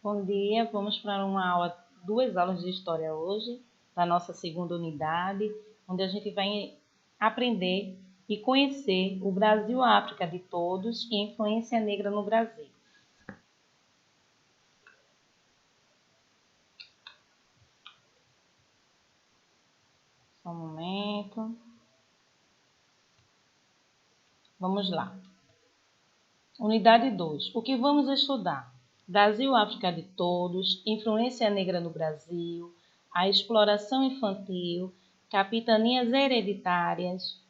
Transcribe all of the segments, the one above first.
Bom dia, vamos para duas aulas de história hoje, da nossa segunda unidade, onde a gente vai aprender e conhecer o Brasil, a África de todos e a influência negra no Brasil. Só um momento. Vamos lá. Unidade 2. O que vamos estudar? Brasil, África de todos, influência negra no Brasil, a exploração infantil, capitanias hereditárias,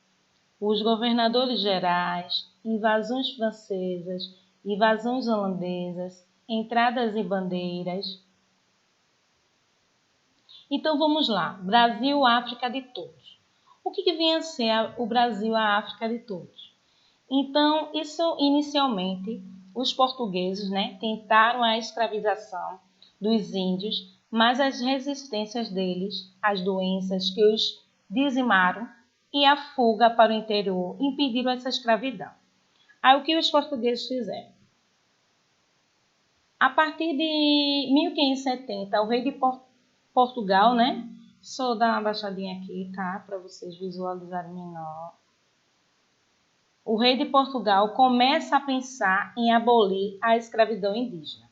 os governadores gerais, invasões francesas, invasões holandesas, entradas e bandeiras. Então vamos lá. Brasil, África de todos. O que vem a ser o Brasil, a África de todos? Então, isso inicialmente, os portugueses, tentaram a escravização dos índios, mas as resistências deles, as doenças que os dizimaram e a fuga para o interior impediram essa escravidão. Aí o que os portugueses fizeram? A partir de 1570, o rei de Portugal, Só dar uma baixadinha aqui, tá? Para vocês visualizarem melhor. O rei de Portugal começa a pensar em abolir a escravidão indígena.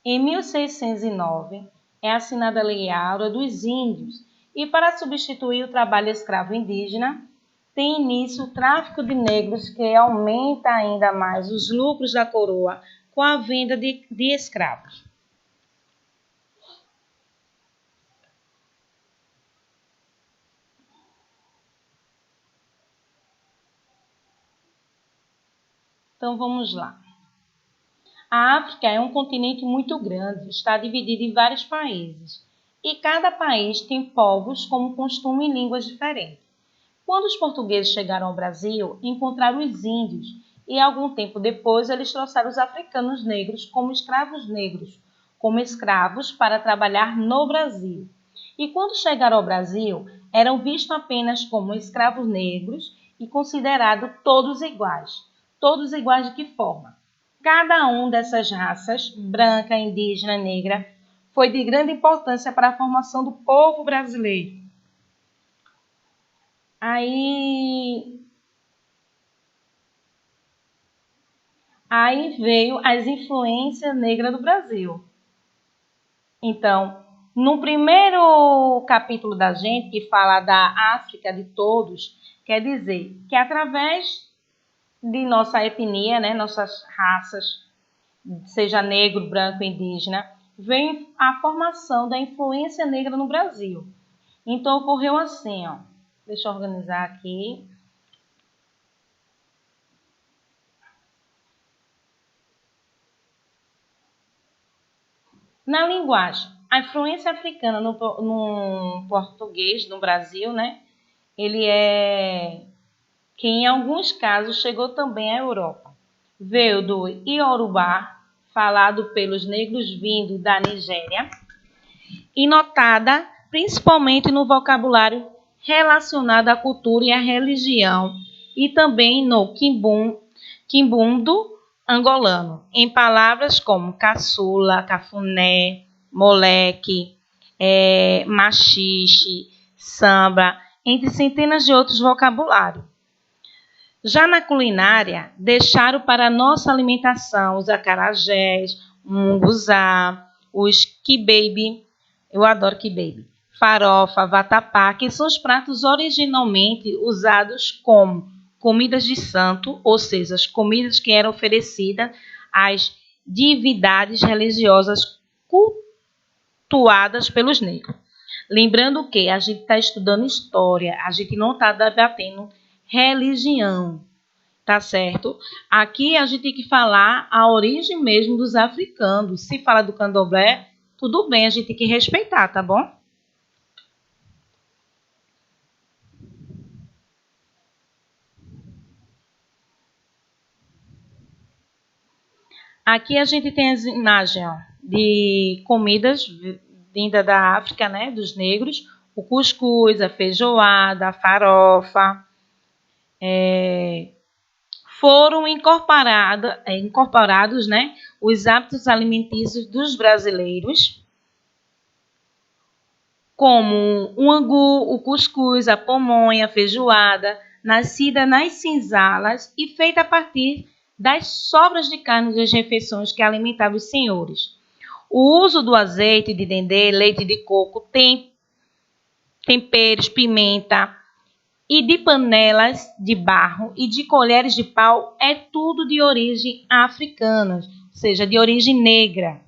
Em 1609, é assinada a Lei Áurea dos Índios e, para substituir o trabalho escravo indígena, tem início o tráfico de negros, que aumenta ainda mais os lucros da coroa com a venda de escravos. Então vamos lá. A África é um continente muito grande, está dividido em vários países, e cada país tem povos com costume e línguas diferentes. Quando os portugueses chegaram ao Brasil, encontraram os índios, e algum tempo depois eles trouxeram os africanos negros como escravos para trabalhar no Brasil. E quando chegaram ao Brasil, eram vistos apenas como escravos negros e considerados todos iguais. Todos iguais de que forma? Cada uma dessas raças, branca, indígena, negra, foi de grande importância para a formação do povo brasileiro. Aí veio as influências negras do Brasil. Então, no primeiro capítulo da gente, que fala da África de todos, quer dizer que através de nossa etnia, nossas raças, seja negro, branco, indígena, vem a formação da influência negra no Brasil. Então, ocorreu assim, ó. Deixa eu organizar aqui. Na linguagem, a influência africana no português, no Brasil, ele é que em alguns casos chegou também à Europa. Veio do Iorubá, falado pelos negros vindo da Nigéria, e notada principalmente no vocabulário relacionado à cultura e à religião, e também no quimbundo angolano, em palavras como caçula, cafuné, moleque, machixe, samba, entre centenas de outros vocabulários. Já na culinária, deixaram para a nossa alimentação os acarajés, o munguzá, os quibe, eu adoro quibe, farofa, vatapá, que são os pratos originalmente usados como comidas de santo, ou seja, as comidas que eram oferecidas às divindades religiosas cultuadas pelos negros. Lembrando que a gente está estudando história, a gente não está debatendo religião, tá certo? Aqui a gente tem que falar a origem mesmo dos africanos. Se fala do candomblé, tudo bem, a gente tem que respeitar, tá bom? Aqui a gente tem as imagens de comidas vinda da África, dos negros. O cuscuz, a feijoada, a farofa, foram incorporados, né, os hábitos alimentícios dos brasileiros, como o angu, o cuscuz, a pamonha, a feijoada, nascida nas senzalas e feita a partir das sobras de carne das refeições que alimentavam os senhores. O uso do azeite de dendê, leite de coco, temperos, pimenta e de panelas de barro e de colheres de pau é tudo de origem africana, ou seja, de origem negra.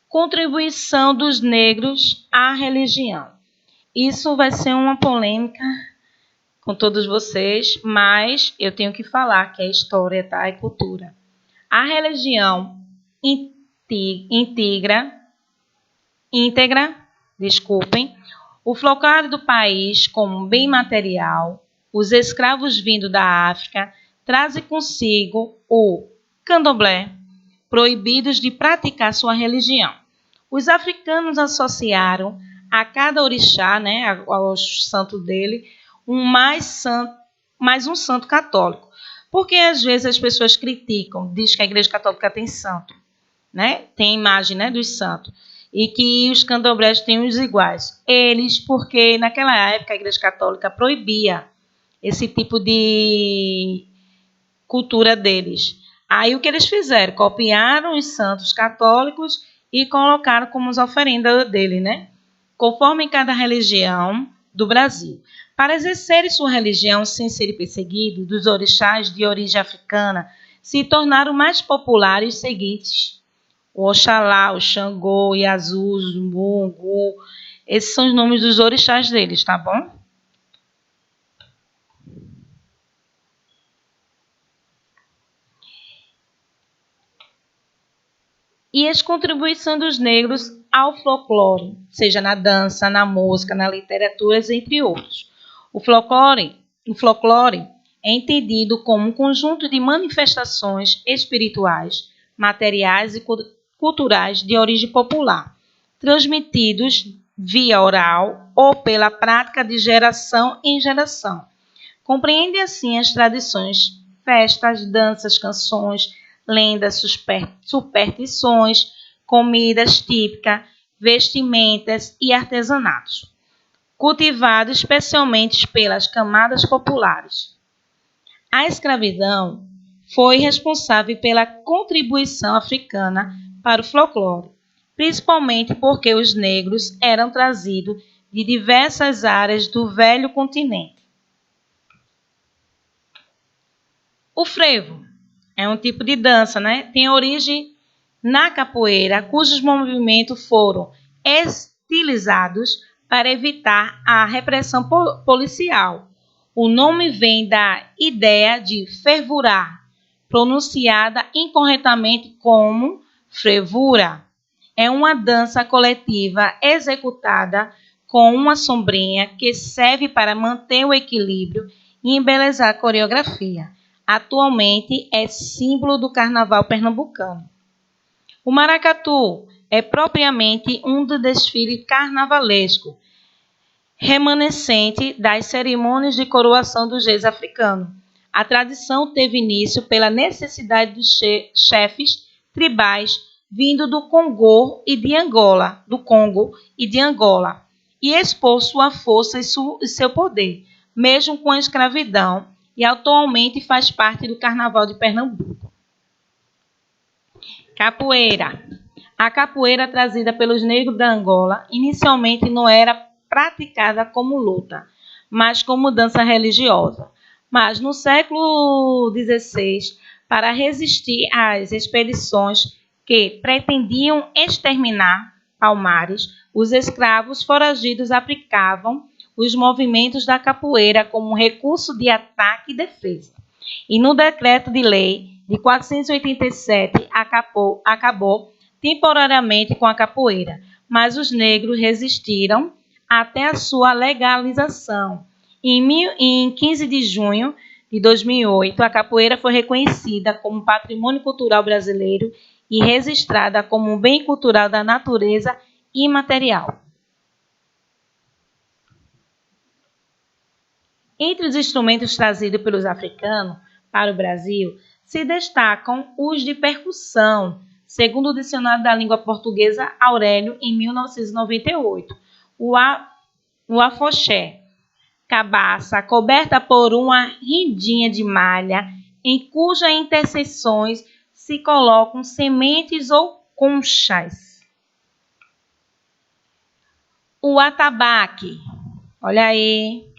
Contribuição dos negros à religião. Isso vai ser uma polêmica com todos vocês, mas eu tenho que falar que é história, tá? É cultura. A religião íntegra, desculpem, o folclore do país como bem material, os escravos vindo da África, trazem consigo o candomblé, proibidos de praticar sua religião. Os africanos associaram a cada orixá, né, ao santo dele, mais um santo católico. Porque às vezes as pessoas criticam, diz que a Igreja Católica tem santo, né? Tem imagem, né, dos santos. E que os candomblés têm os iguais. Eles, porque naquela época a Igreja Católica proibia esse tipo de cultura deles. Aí o que eles fizeram? Copiaram os santos católicos e colocaram como as oferendas dele, né? Conforme cada religião do Brasil. Para exercerem sua religião sem serem perseguidos, dos orixás de origem africana se tornaram mais populares os seguintes: o Oxalá, o Xangô, o Iazu, o Zumbu, o Gu. Esses são os nomes dos orixás deles, tá bom? E as contribuições dos negros ao folclore, seja na dança, na música, na literatura, entre outros. O folclore é entendido como um conjunto de manifestações espirituais, materiais e culturais de origem popular, transmitidos via oral ou pela prática de geração em geração. Compreende assim as tradições, festas, danças, canções, lendas, superstições, comidas típicas, vestimentas e artesanatos, cultivados especialmente pelas camadas populares. A escravidão foi responsável pela contribuição africana para o folclore, principalmente porque os negros eram trazidos de diversas áreas do velho continente. O frevo é um tipo de dança, né? Tem origem na capoeira, cujos movimentos foram estilizados para evitar a repressão policial. O nome vem da ideia de fervurar, pronunciada incorretamente como frevura. É uma dança coletiva executada com uma sombrinha que serve para manter o equilíbrio e embelezar a coreografia. Atualmente é símbolo do carnaval pernambucano. O maracatu é propriamente um do desfile carnavalesco, remanescente das cerimônias de coroação do Reis africano. A tradição teve início pela necessidade dos chefes tribais vindo do Congo e de Angola, e expor sua força e seu poder, mesmo com a escravidão, e atualmente faz parte do Carnaval de Pernambuco. Capoeira. A capoeira trazida pelos negros da Angola inicialmente não era praticada como luta, mas como dança religiosa. Mas no século XVI, para resistir às expedições que pretendiam exterminar Palmares, os escravos foragidos aplicavam os movimentos da capoeira como recurso de ataque e defesa. E no decreto de lei de 487 acabou temporariamente com a capoeira, mas os negros resistiram até a sua legalização. Em 15 de junho de 2008, a capoeira foi reconhecida como Patrimônio Cultural Brasileiro e registrada como um bem cultural da natureza imaterial. Entre os instrumentos trazidos pelos africanos para o Brasil, se destacam os de percussão, segundo o Dicionário da Língua Portuguesa Aurélio, em 1998. O afoxé, cabaça, coberta por uma rendinha de malha, em cujas interseções se colocam sementes ou conchas. O atabaque, olha aí.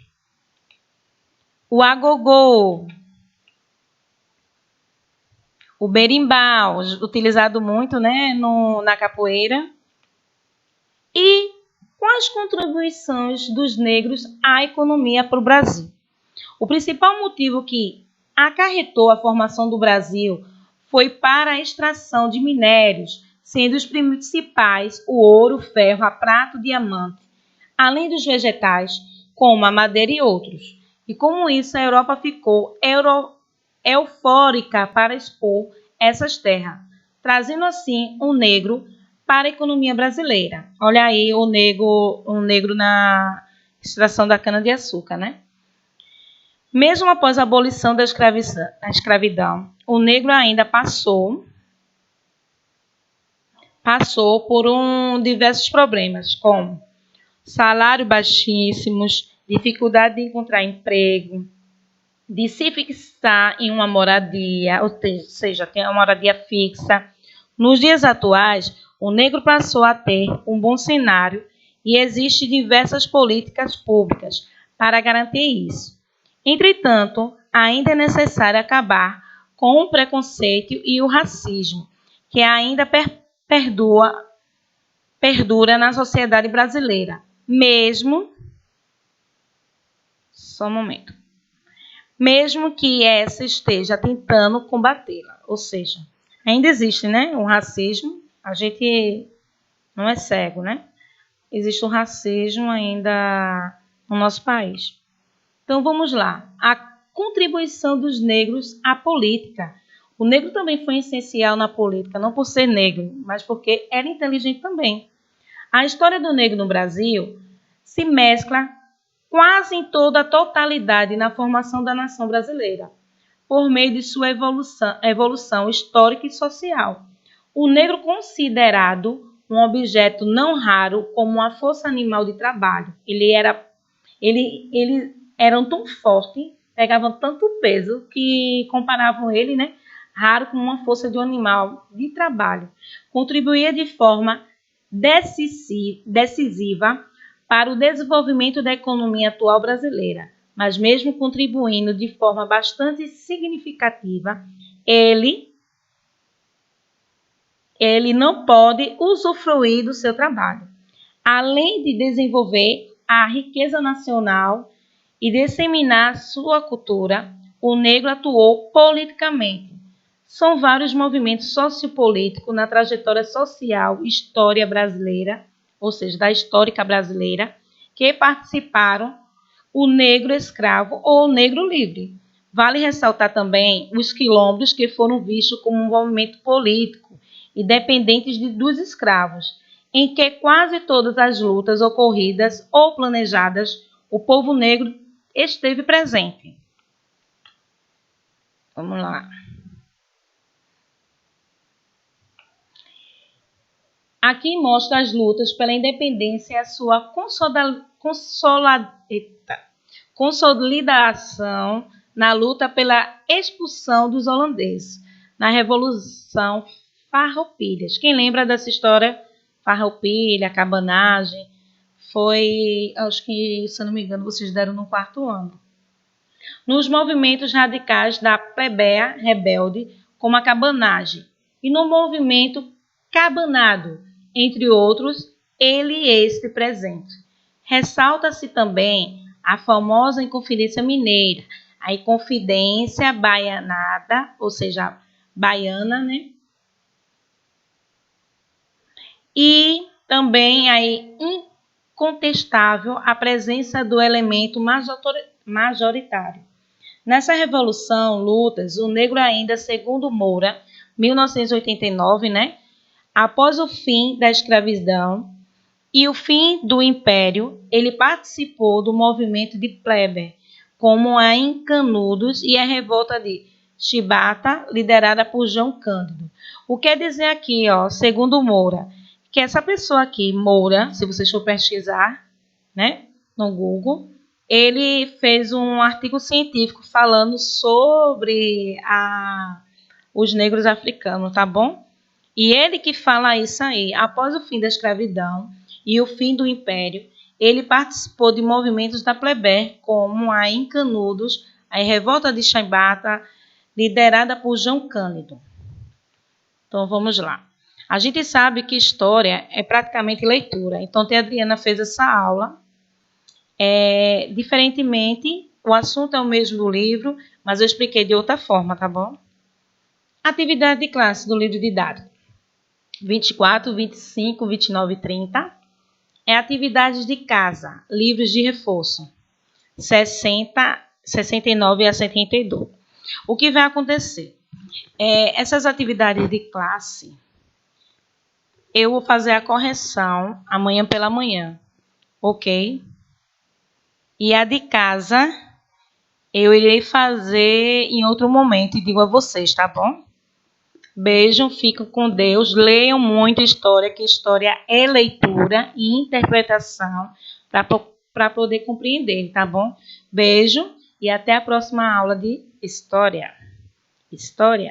O agogô, o berimbau, utilizado muito, né, na capoeira. E quais contribuições dos negros à economia para o Brasil? O principal motivo que acarretou a formação do Brasil foi para a extração de minérios, sendo os principais o ouro, o ferro, a prata, o diamante, além dos vegetais, como a madeira e outros. E como isso, a Europa ficou eufórica para expor essas terras, trazendo assim o negro para a economia brasileira. Olha aí o negro na extração da cana-de-açúcar, né? Mesmo após a abolição da escravidão, o negro ainda passou por diversos problemas, como salários baixíssimos, dificuldade de encontrar emprego, de se fixar em uma moradia, ou seja, ter uma moradia fixa. Nos dias atuais, o negro passou a ter um bom cenário e existem diversas políticas públicas para garantir isso. Entretanto, ainda é necessário acabar com o preconceito e o racismo, que ainda perdura na sociedade brasileira, mesmo que essa esteja tentando combatê-la. Ou seja, ainda existe, né, o racismo, a gente não é cego, né? Existe o racismo ainda no nosso país. Então vamos lá, a contribuição dos negros à política. O negro também foi essencial na política, não por ser negro, mas porque era inteligente também. A história do negro no Brasil se mescla quase em toda a totalidade na formação da nação brasileira, por meio de sua evolução histórica e social. O negro considerado um objeto não raro como uma força animal de trabalho. Eles eram tão fortes, pegavam tanto peso, que comparavam ele, né, raro, com uma força de um animal de trabalho. Contribuía de forma decisiva para o desenvolvimento da economia atual brasileira, mas mesmo contribuindo de forma bastante significativa, ele não pode usufruir do seu trabalho. Além de desenvolver a riqueza nacional e disseminar sua cultura, o negro atuou politicamente. São vários movimentos sociopolíticos na trajetória social história brasileira, ou seja, da histórica brasileira, que participaram o negro escravo ou o negro livre. Vale ressaltar também os quilombos, que foram vistos como um movimento político, independentes dos escravos, em que quase todas as lutas ocorridas ou planejadas, o povo negro esteve presente. Vamos lá. Aqui mostra as lutas pela independência e a sua consolidação na luta pela expulsão dos holandeses, na Revolução Farroupilha. Quem lembra dessa história? Farroupilha, cabanagem, foi, acho que, se eu não me engano, vocês deram no 4º ano. Nos movimentos radicais da plebeia rebelde, como a cabanagem, e no movimento cabanado, entre outros, ele este presente. Ressalta-se também a famosa Inconfidência Mineira, a Inconfidência Baianada, ou seja, baiana, né? E também a incontestável a presença do elemento majoritário. Nessa revolução, lutas, o negro ainda, segundo Moura, 1989, né? Após o fim da escravidão e o fim do Império, ele participou do movimento de plebe, como a em Canudos e a revolta de Chibata, liderada por João Cândido. O que quer dizer aqui, ó, segundo Moura, que essa pessoa aqui, Moura, se vocês for pesquisar, né, no Google, ele fez um artigo científico falando sobre os negros africanos, tá bom? E ele que fala isso aí, após o fim da escravidão e o fim do Império, ele participou de movimentos da plebe, como a em Canudos, a revolta de Chibata, liderada por João Cândido. Então, vamos lá. A gente sabe que história é praticamente leitura. Então, a Adriana fez essa aula. Diferentemente, o assunto é o mesmo do livro, mas eu expliquei de outra forma, tá bom? Atividade de classe do livro didático. 24, 25, 29 e 30. Atividades de casa, livros de reforço. 60, 69 a 72. O que vai acontecer? Essas atividades de classe, eu vou fazer a correção amanhã pela manhã, ok? E a de casa, eu irei fazer em outro momento e digo a vocês, tá bom? Beijo, fiquem com Deus, leiam muito história, que história é leitura e interpretação para poder compreender, tá bom? Beijo e até a próxima aula de história. História.